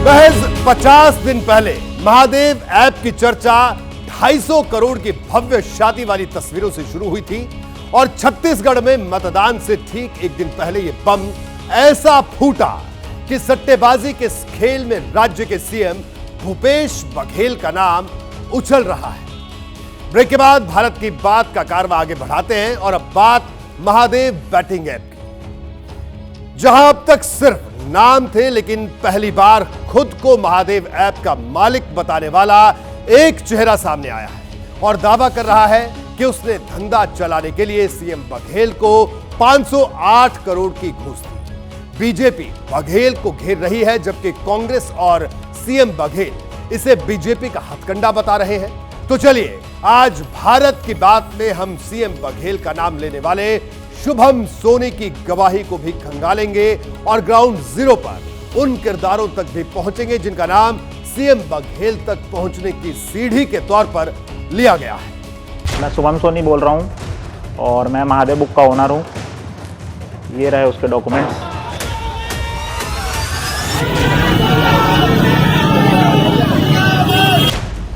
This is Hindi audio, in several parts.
महज 50 दिन पहले महादेव ऐप की चर्चा 250 करोड़ की भव्य शादी वाली तस्वीरों से शुरू हुई थी और छत्तीसगढ़ में मतदान से ठीक एक दिन पहले यह बम ऐसा फूटा कि सट्टेबाजी के इस खेल में राज्य के सीएम भूपेश बघेल का नाम उछल रहा है। ब्रेक के बाद भारत की बात का कारवा आगे बढ़ाते हैं और अब बात महादेव बैटिंग ऐप की, जहां अब तक सिर्फ नाम थे, लेकिन पहली बार खुद को महादेव ऐप का मालिक बताने वाला एक चेहरा सामने आया है और दावा कर रहा है कि उसने धंधा चलाने के लिए सीएम बघेल को 508 करोड़ की घूस दी। बीजेपी बघेल को घेर रही है, जबकि कांग्रेस और सीएम बघेल इसे बीजेपी का हथकंडा बता रहे हैं। तो चलिए आज भारत की बात में हम सीएम बघेल का नाम लेने वाले शुभम सोनी की गवाही को भी खंगालेंगे और ग्राउंड जीरो पर उन किरदारों तक भी पहुंचेंगे जिनका नाम सीएम बघेल तक पहुंचने की सीढ़ी के तौर पर लिया गया है। मैं शुभम सोनी बोल रहा हूं और मैं महादेव बुक का ओनर हूं। ये रहे उसके डॉक्यूमेंट्स।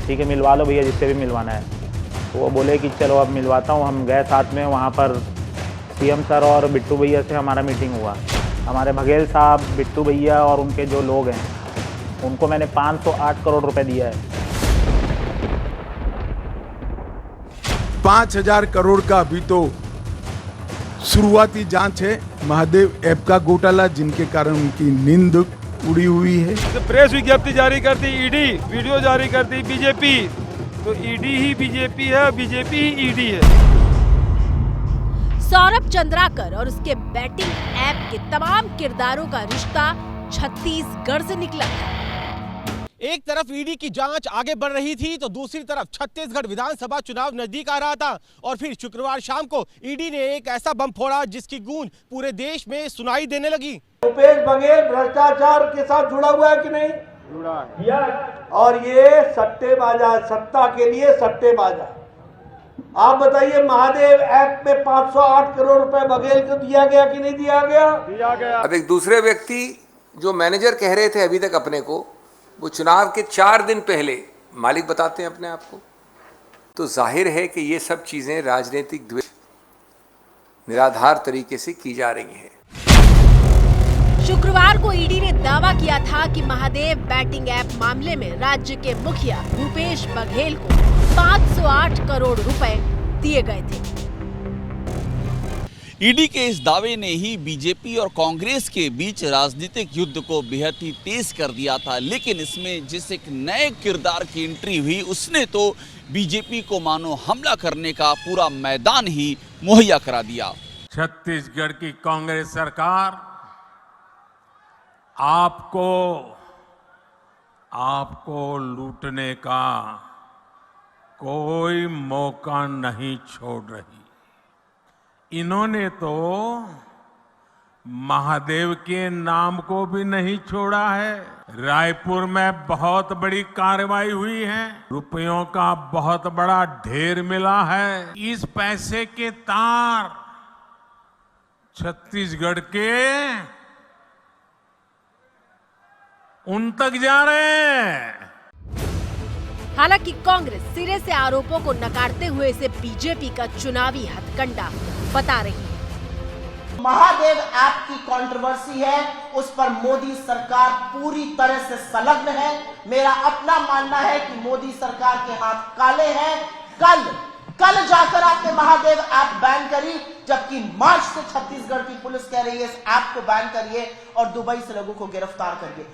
ठीक है, मिलवा लो भैया, जिससे भी मिलवाना है। तो वो बोले कि चलो अब मिलवाता हूँ। हम गए साथ में, वहाँ पर सीएम सर और बिट्टू भैया से हमारा मीटिंग हुआ। हमारे बघेल साहब, बिट्टू भैया और उनके जो लोग हैं उनको मैंने 508 करोड़ रुपए दिया है। 5000 करोड़ का अभी तो शुरुआती जांच है महादेव ऐप का घोटाला, जिनके कारण उनकी नींद उड़ी हुई है। प्रेस विज्ञप्ति जारी करती ईडी, वीडियो जारी करती बीजेपी, तो ईडी ही बीजेपी है, बीजेपी ही ईडी है। सौरभ चंद्राकर और उसके बैटिंग ऐप के तमाम किरदारों का रिश्ता छत्तीसगढ़ से निकला था। एक तरफ ईडी की जांच आगे बढ़ रही थी तो दूसरी तरफ छत्तीसगढ़ विधानसभा चुनाव नजदीक आ रहा था और फिर शुक्रवार शाम को ईडी ने एक ऐसा बम फोड़ा जिसकी गूंज पूरे देश में सुनाई देने लगी। भूपेश बघेल भ्रष्टाचार के साथ जुड़ा हुआ है कि नहीं? जुड़ा है। और ये सट्टेबाजा, सत्ता के लिए सट्टेबाजा। आप बताइए, महादेव ऐप में 508 करोड़ रुपए बघेल को दिया गया कि नहीं दिया गया? दिया गया। अब एक दूसरे व्यक्ति जो मैनेजर कह रहे थे अभी तक अपने को, वो चुनाव के 4 दिन पहले मालिक बताते हैं अपने आप को। तो जाहिर है कि ये सब चीजें राजनीतिक द्वेष निराधार तरीके से की जा रही हैं। शुक्रवार को ईडी ने दावा किया था कि महादेव बैटिंग ऐप मामले में राज्य के मुखिया भूपेश बघेल को 508 करोड़ रुपए दिए गए थे। ईडी के इस दावे ने ही बीजेपी और कांग्रेस के बीच राजनीतिक युद्ध को बेहद ही तेज कर दिया था, लेकिन इसमें जिस एक नए किरदार की एंट्री हुई उसने तो बीजेपी को मानो हमला करने का पूरा मैदान ही मुहैया करा दिया। छत्तीसगढ़ की कांग्रेस सरकार आपको लूटने का कोई मौका नहीं छोड़ रही। इन्होंने तो महादेव के नाम को भी नहीं छोड़ा है। रायपुर में बहुत बड़ी कार्रवाई हुई है, रुपयों का बहुत बड़ा ढेर मिला है। इस पैसे के तार छत्तीसगढ़ के उन तक जा रहे हैं। हालांकि कांग्रेस सिरे से आरोपों को नकारते हुए इसे बीजेपी का चुनावी हथकंडा बता रही है। महादेव ऐप की कंट्रोवर्सी है, उस पर मोदी सरकार पूरी तरह से संलग्न है। मेरा अपना मानना है कि मोदी सरकार के हाथ काले हैं। कल जाकर आपने महादेव ऐप बैन करी, जबकि मार्च से छत्तीसगढ़ की पुलिस कह रही है इस ऐप को बैन करिए और दुबई से लोगों को गिरफ्तार करिए।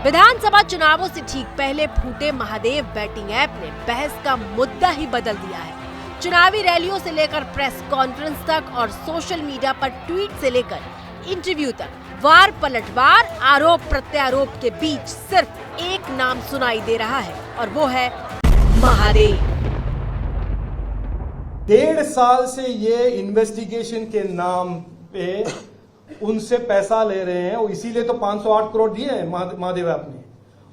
विधानसभा चुनावों से ठीक पहले फूटे महादेव बैटिंग ऐप ने बहस का मुद्दा ही बदल दिया है। चुनावी रैलियों से लेकर प्रेस कॉन्फ्रेंस तक और सोशल मीडिया पर ट्वीट से लेकर इंटरव्यू तक वार पलटवार, आरोप प्रत्यारोप के बीच सिर्फ एक नाम सुनाई दे रहा है और वो है महादेव। 1.5 साल से ये इन्वेस्टिगेशन के नाम पे उनसे पैसा ले रहे हैं और इसीलिए तो 508 करोड़ दिए हैं महादेव ऐप ने।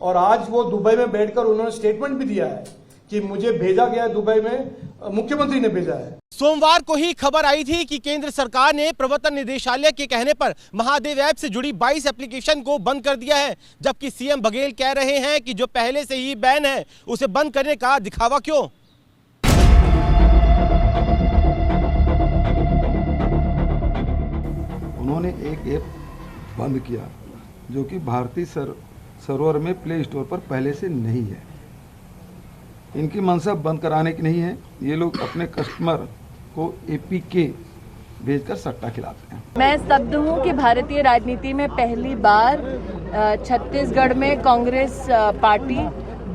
और आज वो दुबई में बैठकर उन्होंने स्टेटमेंट भी दिया है कि मुझे भेजा गया है दुबई में, मुख्यमंत्री ने भेजा है। सोमवार को ही खबर आई थी कि केंद्र सरकार ने प्रवर्तन निदेशालय के कहने पर महादेव ऐप से जुड़ी 22 एप्लीकेशन को बंद कर दिया है, जबकि सीएम बघेल कह रहे हैं कि जो पहले से ही बैन है उसे बंद करने का दिखावा क्यों। उन्होंने एक ऐप बंद किया जो कि भारतीय सर्वर में प्ले स्टोर पर पहले से नहीं है। इनकी मंशा बंद कराने की नहीं है, ये लोग अपने कस्टमर को APK भेजकर सट्टा खिलाते हैं। मैं स्तब्ध हूँ कि भारतीय राजनीति में पहली बार छत्तीसगढ़ में कांग्रेस पार्टी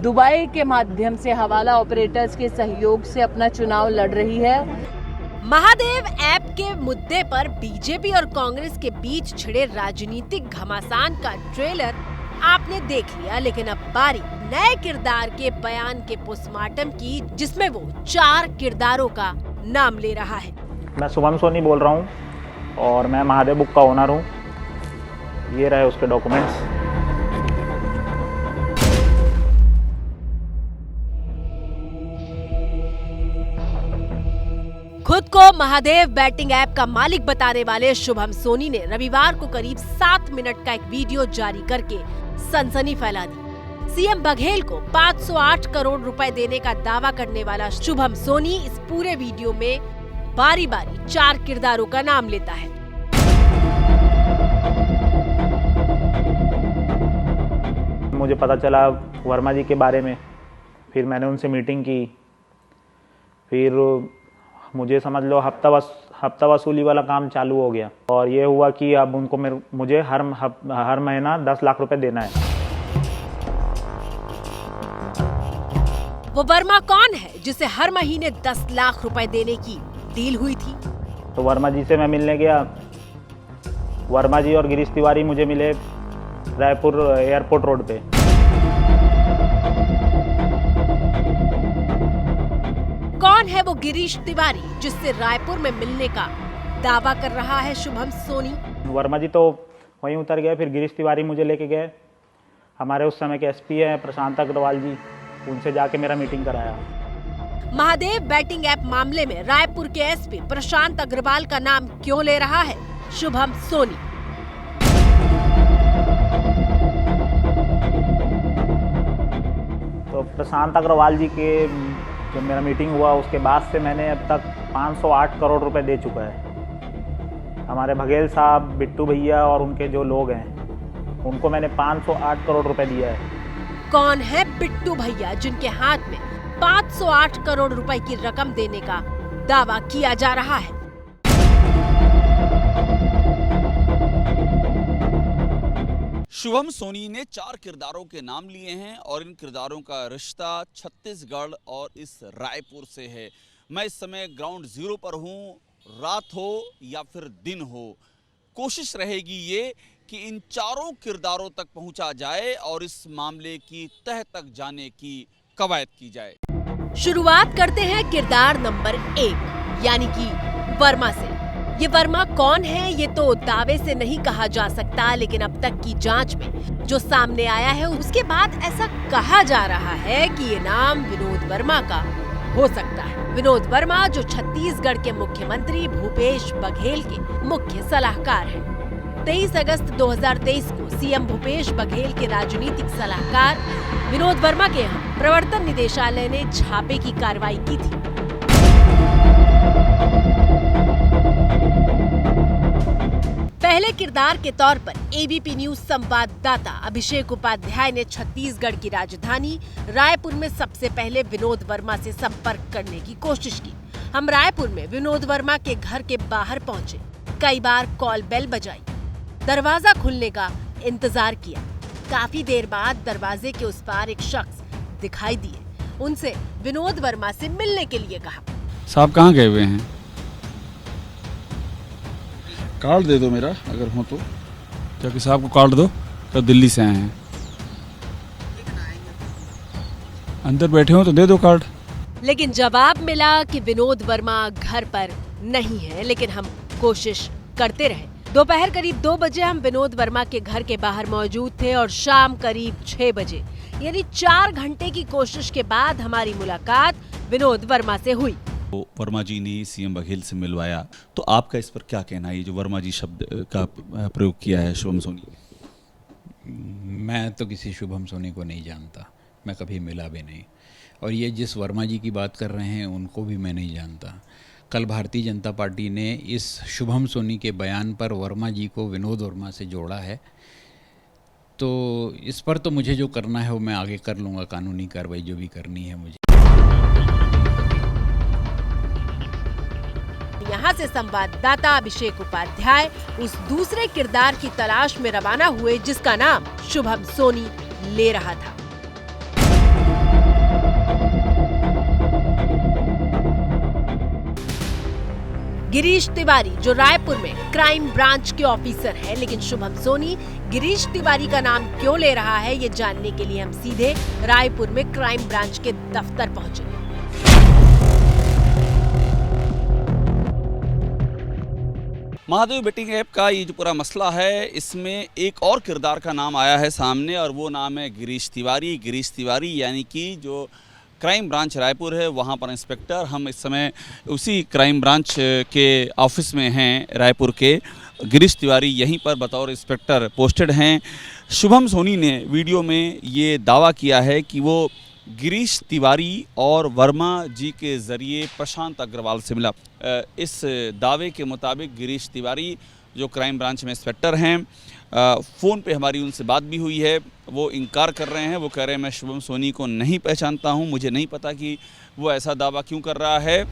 दुबई के माध्यम से हवाला ऑपरेटर्स के सहयोग से अपना चुनाव लड़ रही है। महादेव ऐप के मुद्दे पर बीजेपी और कांग्रेस के बीच छिड़े राजनीतिक घमासान का ट्रेलर आपने देख लिया, लेकिन अब बारी नए किरदार के बयान के पोस्टमार्टम की, जिसमें वो 4 किरदारों का नाम ले रहा है। मैं शुभम सोनी बोल रहा हूँ और मैं महादेव बुक का ओनर हूँ। ये रहे उसके डॉक्यूमेंट्स। खुद को महादेव बैटिंग ऐप का मालिक बताने वाले शुभम सोनी ने रविवार को करीब 7 मिनट का एक वीडियो जारी करके सनसनी फैला दी। सीएम बघेल को 508 करोड़ रुपए देने का दावा करने वाला शुभम सोनी इस पूरे वीडियो में बारी बारी 4 किरदारों का नाम लेता है। मुझे पता चला वर्मा जी के बारे में, फिर मैंने उनसे मीटिंग की, फिर मुझे समझ लो हफ्ता वसूली वाला काम चालू हो गया और ये हुआ कि अब उनको मुझे हर महीना 10 लाख रुपए देना है। वो वर्मा कौन है जिसे हर महीने 10 लाख रुपए देने की डील हुई थी? तो वर्मा जी से मैं मिलने गया। वर्मा जी और गिरीश तिवारी मुझे मिले रायपुर एयरपोर्ट रोड पे। कौन है वो गिरीश तिवारी जिससे रायपुर में मिलने का दावा कर रहा है शुभम सोनी? वर्मा जी तो वहीं उतर गए, फिर गिरीश तिवारी मुझे लेके गए। हमारे उस समय के SP हैं प्रशांत अग्रवाल जी, उनसे जाके मेरा मीटिंग कराया। महादेव बैटिंग ऐप मामले में रायपुर के SP प्रशांत अग्रवाल का नाम क्यों ले रहा है शुभम सोनी? तो प्रशांत अग्रवाल जी के जब मेरा मीटिंग हुआ उसके बाद से मैंने अब तक 508 करोड़ रुपए दे चुका है। हमारे बघेल साहब, बिट्टू भैया और उनके जो लोग हैं उनको मैंने 508 करोड़ रुपए दिया है। कौन है बिट्टू भैया जिनके हाथ में 508 करोड़ रुपए की रकम देने का दावा किया जा रहा है? शुभम सोनी ने 4 किरदारों के नाम लिए हैं और इन किरदारों का रिश्ता छत्तीसगढ़ और इस रायपुर से है। मैं इस समय ग्राउंड जीरो पर हूँ। रात हो या फिर दिन हो, कोशिश रहेगी ये कि इन चारों किरदारों तक पहुंचा जाए और इस मामले की तह तक जाने की कवायद की जाए। शुरुआत करते हैं किरदार नंबर 1 यानी कि वर्मा से। ये वर्मा कौन है ये तो दावे से नहीं कहा जा सकता, लेकिन अब तक की जांच में जो सामने आया है उसके बाद ऐसा कहा जा रहा है कि ये नाम विनोद वर्मा का हो सकता है। विनोद वर्मा जो छत्तीसगढ़ के मुख्यमंत्री भूपेश बघेल के मुख्य सलाहकार हैं। 23 अगस्त 2023 को सीएम भूपेश बघेल के राजनीतिक सलाहकार विनोद वर्मा के यहाँ प्रवर्तन निदेशालय ने छापे की कार्रवाई की थी। पहले किरदार के तौर पर एबीपी न्यूज संवाददाता अभिषेक उपाध्याय ने छत्तीसगढ़ की राजधानी रायपुर में सबसे पहले विनोद वर्मा से संपर्क करने की कोशिश की। हम रायपुर में विनोद वर्मा के घर के बाहर पहुंचे, कई बार कॉल बेल बजाई, दरवाजा खुलने का इंतजार किया। काफी देर बाद दरवाजे के उस पार एक शख्स दिखाई दिए। उनसे विनोद वर्मा से मिलने के लिए कहा। साहब कहाँ गए हुए हैं? कार्ड दे दो मेरा अगर हो तो। क्या कि साहब को कार्ड दो, तो दिल्ली से आए हैं। अंदर बैठे हो तो दे दो कार्ड। लेकिन जवाब मिला कि विनोद वर्मा घर पर नहीं है, लेकिन हम कोशिश करते रहे। दोपहर करीब 2 बजे हम विनोद वर्मा के घर के बाहर मौजूद थे और शाम करीब 6 बजे यानी 4 घंटे की कोशिश के बाद हमारी मुलाकात विनोद वर्मा से हुई। तो वर्मा जी ने सीएम बघेल से मिलवाया, तो आपका इस पर क्या कहना है, ये जो वर्मा जी शब्द का प्रयोग किया है शुभम सोनी? मैं तो किसी शुभम सोनी को नहीं जानता, मैं कभी मिला भी नहीं, और ये जिस वर्मा जी की बात कर रहे हैं उनको भी मैं नहीं जानता। कल भारतीय जनता पार्टी ने इस शुभम सोनी के बयान पर वर्मा जी को विनोद वर्मा से जोड़ा है, तो इस पर तो मुझे जो करना है वो मैं आगे कर लूँगा, कानूनी कार्रवाई जो भी करनी है मुझे। यहाँ से संवाददाता अभिषेक उपाध्याय उस दूसरे किरदार की तलाश में रवाना हुए जिसका नाम शुभम सोनी ले रहा था। गिरीश तिवारी जो रायपुर में क्राइम ब्रांच के ऑफिसर है, लेकिन शुभम सोनी गिरीश तिवारी का नाम क्यों ले रहा है ये जानने के लिए हम सीधे रायपुर में क्राइम ब्रांच के दफ्तर पहुंचे। महादेव बेटिंग ऐप का ये जो पूरा मसला है, इसमें एक और किरदार का नाम आया है सामने, और वो नाम है गिरीश तिवारी। गिरीश तिवारी यानी कि जो क्राइम ब्रांच रायपुर है वहाँ पर इंस्पेक्टर। हम इस समय उसी क्राइम ब्रांच के ऑफिस में हैं रायपुर के। गिरीश तिवारी यहीं पर बतौर इंस्पेक्टर पोस्टेड हैं। शुभम सोनी ने वीडियो में ये दावा किया है कि वो गिरीश तिवारी और वर्मा जी के ज़रिए प्रशांत अग्रवाल से मिला। इस दावे के मुताबिक गिरीश तिवारी जो क्राइम ब्रांच में इंस्पेक्टर हैं, फ़ोन पे हमारी उनसे बात भी हुई है, वो इनकार कर रहे हैं। वो कह रहे हैं मैं शुभम सोनी को नहीं पहचानता हूं, मुझे नहीं पता कि वो ऐसा दावा क्यों कर रहा है।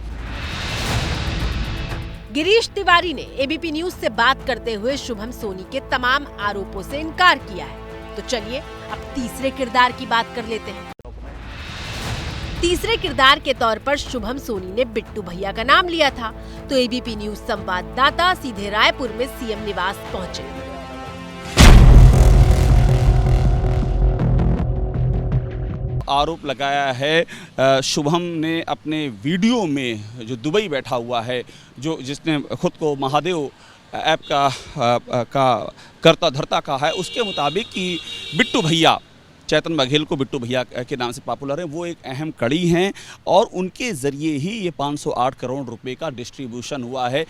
गिरीश तिवारी ने एबीपी न्यूज से बात करते हुए शुभम सोनी के तमाम आरोपों से इनकार किया है। तो चलिए अब तीसरे किरदार की बात कर लेते हैं। तीसरे किरदार के तौर पर शुभम सोनी ने बिट्टू भैया का नाम लिया था, तो एबीपी न्यूज संवाददाता सीधे रायपुर में सीएम निवास पहुंचे। आरोप लगाया है शुभम ने अपने वीडियो में, जो दुबई बैठा हुआ है, जो जिसने खुद को महादेव ऐप का करता धरता कहा है, उसके मुताबिक कि बिट्टू भैया, चेतन बघेल को बिट्टू भैया के नाम से पॉपुलर है, वो एक अहम कड़ी हैं और उनके ज़रिए ही ये 508 करोड़ रुपए का डिस्ट्रीब्यूशन हुआ है।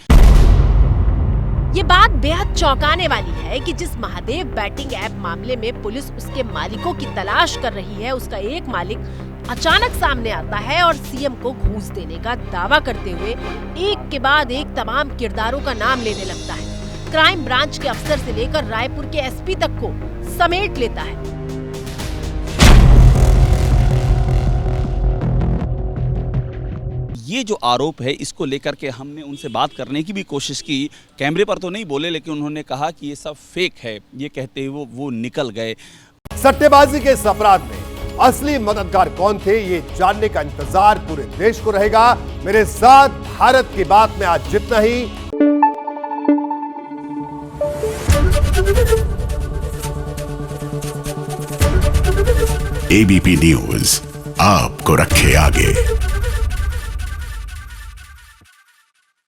ये बात बेहद चौंकाने वाली है कि जिस महादेव बैटिंग ऐप मामले में पुलिस उसके मालिकों की तलाश कर रही है, उसका एक मालिक अचानक सामने आता है और सीएम को घूस देने का दावा करते हुए एक के बाद एक तमाम किरदारों का नाम लेने लगता है। क्राइम ब्रांच के अफसर से लेकर रायपुर के एसपी तक को समेट लेता है। ये जो आरोप है, इसको लेकर के हमने उनसे बात करने की भी कोशिश की। कैमरे पर तो नहीं बोले, लेकिन उन्होंने कहा कि ये सब फेक है। ये कहते हुए वो निकल गए। सट्टेबाजी के इस अपराध में असली मददगार कौन थे, ये जानने का इंतजार पूरे देश को रहेगा। मेरे साथ भारत की बात में आज जितना ही। एबीपी न्यूज आपको रखे आगे।